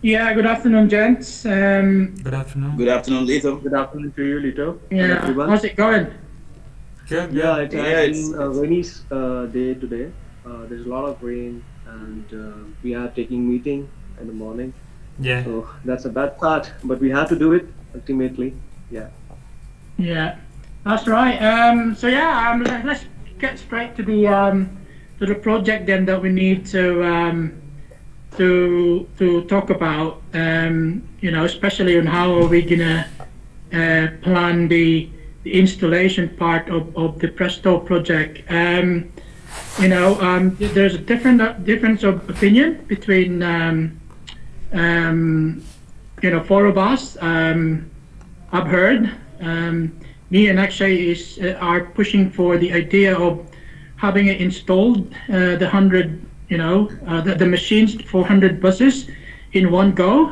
Yeah, good afternoon, gents. Good afternoon. Good afternoon, Lito. Good afternoon to you, Lito, and Yeah, everyone. how's it going? Good, Yeah, good. it Yeah, has been it's a it's rainy day today. There's a lot of rain, and we are taking meeting in the morning. Yeah. So that's a bad part, but we have to do it ultimately. Yeah. Yeah, that's right. Let's get straight to the project then that we need to talk about. Especially on how are we gonna plan the installation part of the Presto project. There's a difference of opinion between um, four of us. I've heard. Me and Akshay are pushing for the idea of having it installed, the 100, the machines for 100 buses in one go.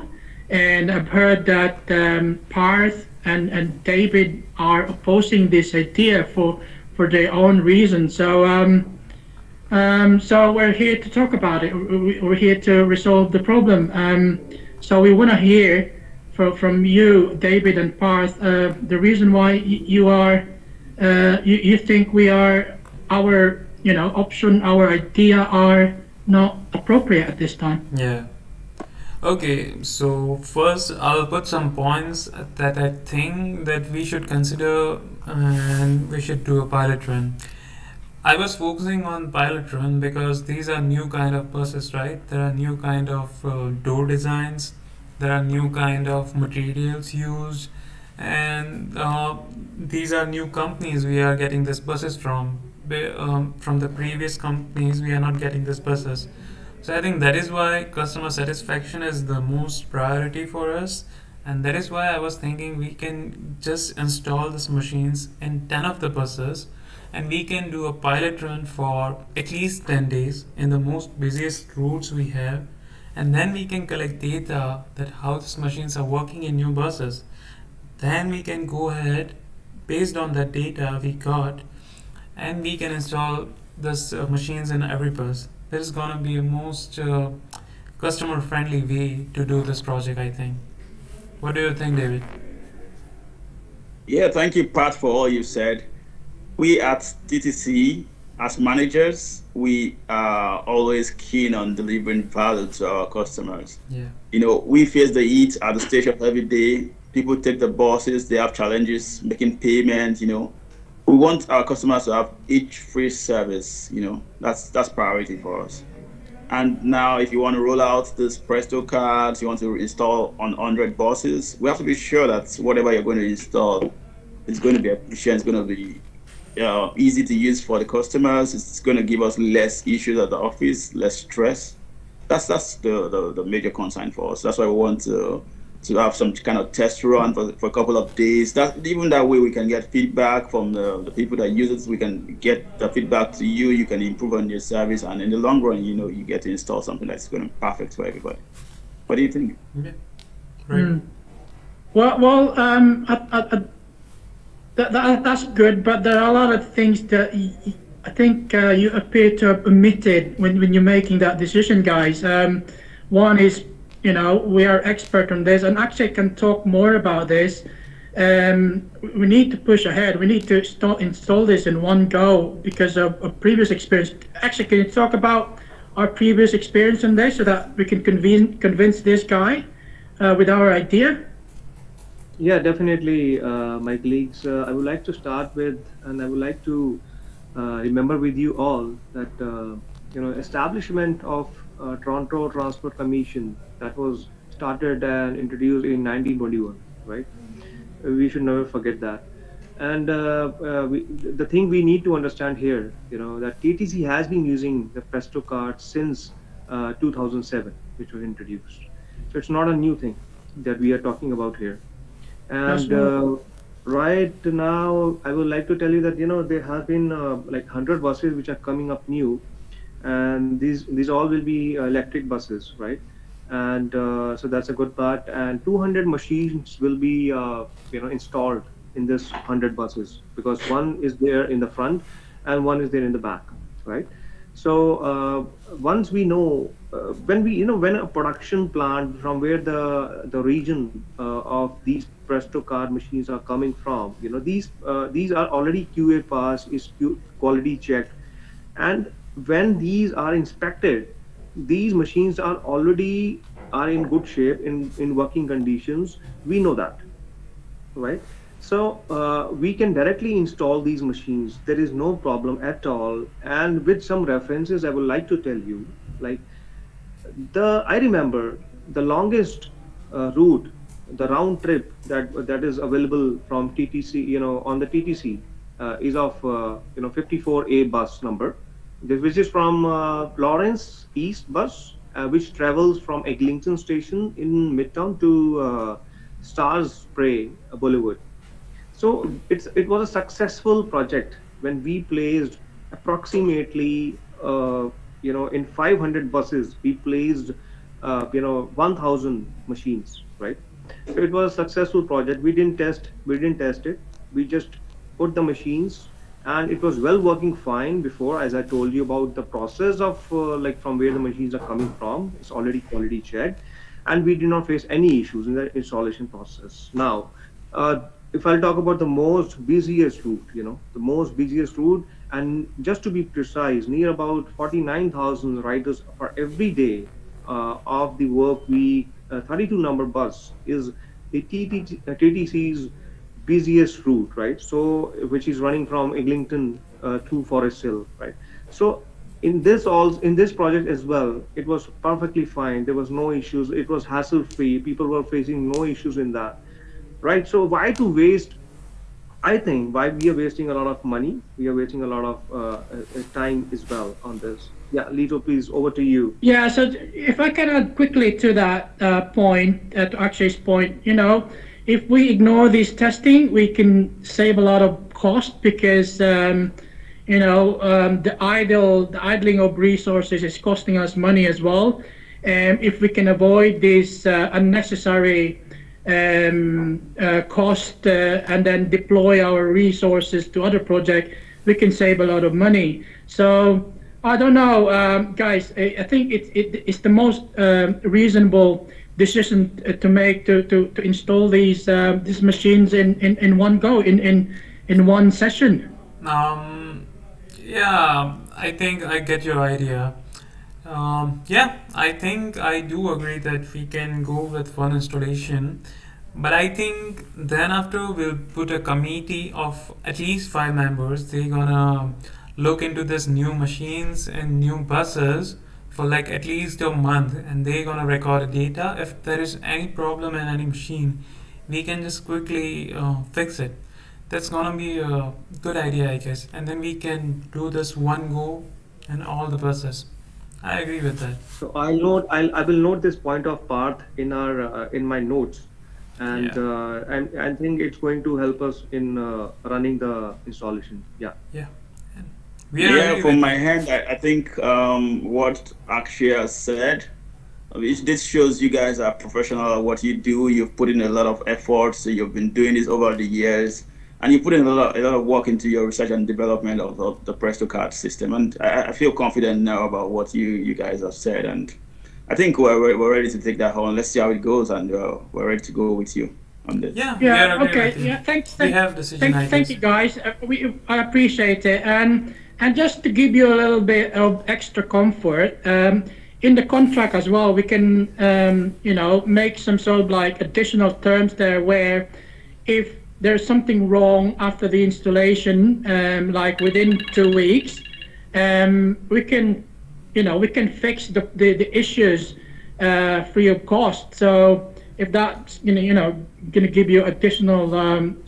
And I've heard that Parth and David are opposing this idea for their own reasons. So we're here to talk about it. We're here to resolve the problem. So we want to hear from you, David and Parth, the reason why you think our option, our idea are not appropriate at this time. Yeah. Okay, so first I'll put some points that I think that we should consider and we should do a pilot run. I was focusing on pilot run because these are new kind of buses, right? There are new kind of door designs, there are new kind of materials used, and these are new companies we are getting these buses from. From the previous companies, we are not getting these buses. So I think that is why customer satisfaction is the most priority for us, and that is why I was thinking we can just install these machines in 10 of the buses, and we can do a pilot run for at least 10 days in the most busiest routes we have, and then we can collect data that how these machines are working in new buses. Then we can go ahead based on the data we got, and we can install this machines in every bus. This is gonna be a most customer friendly way to do this project, I think. What do you think, David? yeah. Thank you, Pat, for all you said. We at TTC, as managers, we are always keen on delivering value to our customers. Yeah. We face the heat at the station every day. People take the buses, they have challenges making payments. We want our customers to have each free service. That's priority for us. And now, if you want to roll out this Presto cards, you want to install on 100 buses, we have to be sure that whatever you're going to install is going to be efficient, it's going to be easy to use for the customers, it's going to give us less issues at the office, less stress. That's the major concern for us. That's why we want to have some kind of test run for a couple of days. That even that way we can get feedback from the people that use it. We can get the feedback to you. You can improve on your service, and in the long run, you get to install something that's going to be perfect for everybody. What do you think? Yeah. Right. Hmm. Well, that's good, but there are a lot of things that I think you appear to have omitted when you're making that decision, guys. One is, we are expert on this, and actually can talk more about this. We need to push ahead. We need to install this in one go because of previous experience. Actually, can you talk about our previous experience on this so that we can convince this guy with our idea? Yeah, definitely, my colleagues. I would like to start with, and I would like to remember with you all that establishment of Toronto Transport Commission that was started and introduced in 1921, right? We should never forget that. And the thing we need to understand here, that TTC has been using the Presto card since 2007, which was introduced. So it's not a new thing that we are talking about here. That's And right. right now, I would like to tell you that there have been like 100 buses which are coming up new, and these all will be electric buses, right? And so that's a good part. And 200 machines will be installed in this 100 buses because one is there in the front and one is there in the back, right? So once we know, when we, when a production plant from where the region of these Presto card machines are coming from, these are already QA passed, is quality checked, and when these are inspected, these machines are already are in good shape, in working conditions. We know that, right? So we can directly install these machines. There is no problem at all. And with some references, I would like to tell you, like, I remember the longest route, the round trip that is available from TTC, on the TTC, is of 54A bus number, which is from Lawrence East bus, which travels from Eglinton Station in Midtown to Stars Spray Boulevard. So it was a successful project when we placed approximately, in 500 buses, we placed 1,000 machines, right? So it was a successful project. We didn't test it. We just put the machines, and it was well working fine before. As I told you about the process of, like, from where the machines are coming from, it's already quality checked, and we did not face any issues in the installation process. Now, if I'll talk about the most busiest route, the most busiest route, and just to be precise, near about 49,000 riders for every day of the work week, 32 number bus is the TTC's busiest route, right? So, which is running from Eglinton to Forest Hill, right? So, in this project as well, it was perfectly fine. There was no issues. It was hassle free. People were facing no issues in that, right? So why to waste? I think why we are wasting a lot of money, we are wasting a lot of time as well on this. Yeah, Lito, please, over to you. Yeah, so if I can add quickly to that point, to Akshay's point, if we ignore this testing, we can save a lot of cost because, the idling of resources is costing us money as well. If we can avoid this unnecessary cost and then deploy our resources to other projects, we can save a lot of money. So I don't know, guys. I think it's the most reasonable decision to make to install these machines in one go in one session. Um, yeah, I think I get your idea. Yeah, I think I do agree that we can go with one installation, but I think then after we'll put a committee of at least 5 members. They're gonna look into this new machines and new buses for like at least a month, and they're gonna record data. If there is any problem in any machine, we can just quickly fix it. That's gonna be a good idea, I guess, and then we can do this one go and all the buses. I agree with that. So I will note this point of Parth in our in my notes, and Yeah, I think it's going to help us in running the installation. Yeah. yeah. And we are Yeah, agree from with my you. hand, I think what Akshay has said, this shows you guys are professional at what you do. You've put in a lot of effort, so you've been doing this over the years, and you put in a lot of work into your research and development of the Presto card system. And I feel confident now about what you guys have said, and I think we're ready to take that on. Let's see how it goes, and we're ready to go with you on this. Yeah, we Yeah. are agree Okay. with you. Yeah. Thanks. We have decision Thank ideas. you, guys. I appreciate it. And just to give you a little bit of extra comfort, in the contract as well, we can make some sort of like additional terms there where if there's something wrong after the installation, like within 2 weeks, we can fix the issues free of cost. So if that's gonna give you additional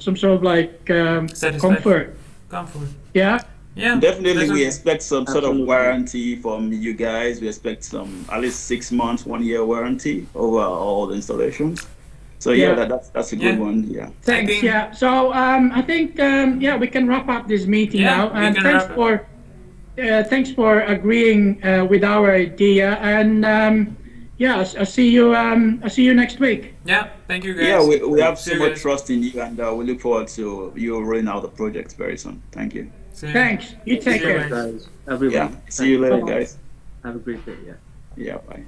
some sort of like Satisfaction, comfort, comfort. yeah. Yeah, Definitely, that's we okay. expect some sort of Absolutely. warranty from you guys. We expect some at least 6 months, 1 year warranty over all the installations. So yeah, Yeah. that's a good Yeah, one. Yeah. I Thanks. think. Yeah. So I think yeah, we can wrap up this meeting Yeah, now. we And can wrap it. thanks for agreeing with our idea. And yeah, I'll see you next week. Yeah, thank you Yeah, guys. we have See so you much guys. trust in you, and we look forward to you rolling out the project very soon. Thank you. See you. Thanks. You take See you, care. guys. guys, everybody. Yeah. See you Thank later, Bye-bye. guys. Have a great day. Yeah. Yeah. Bye.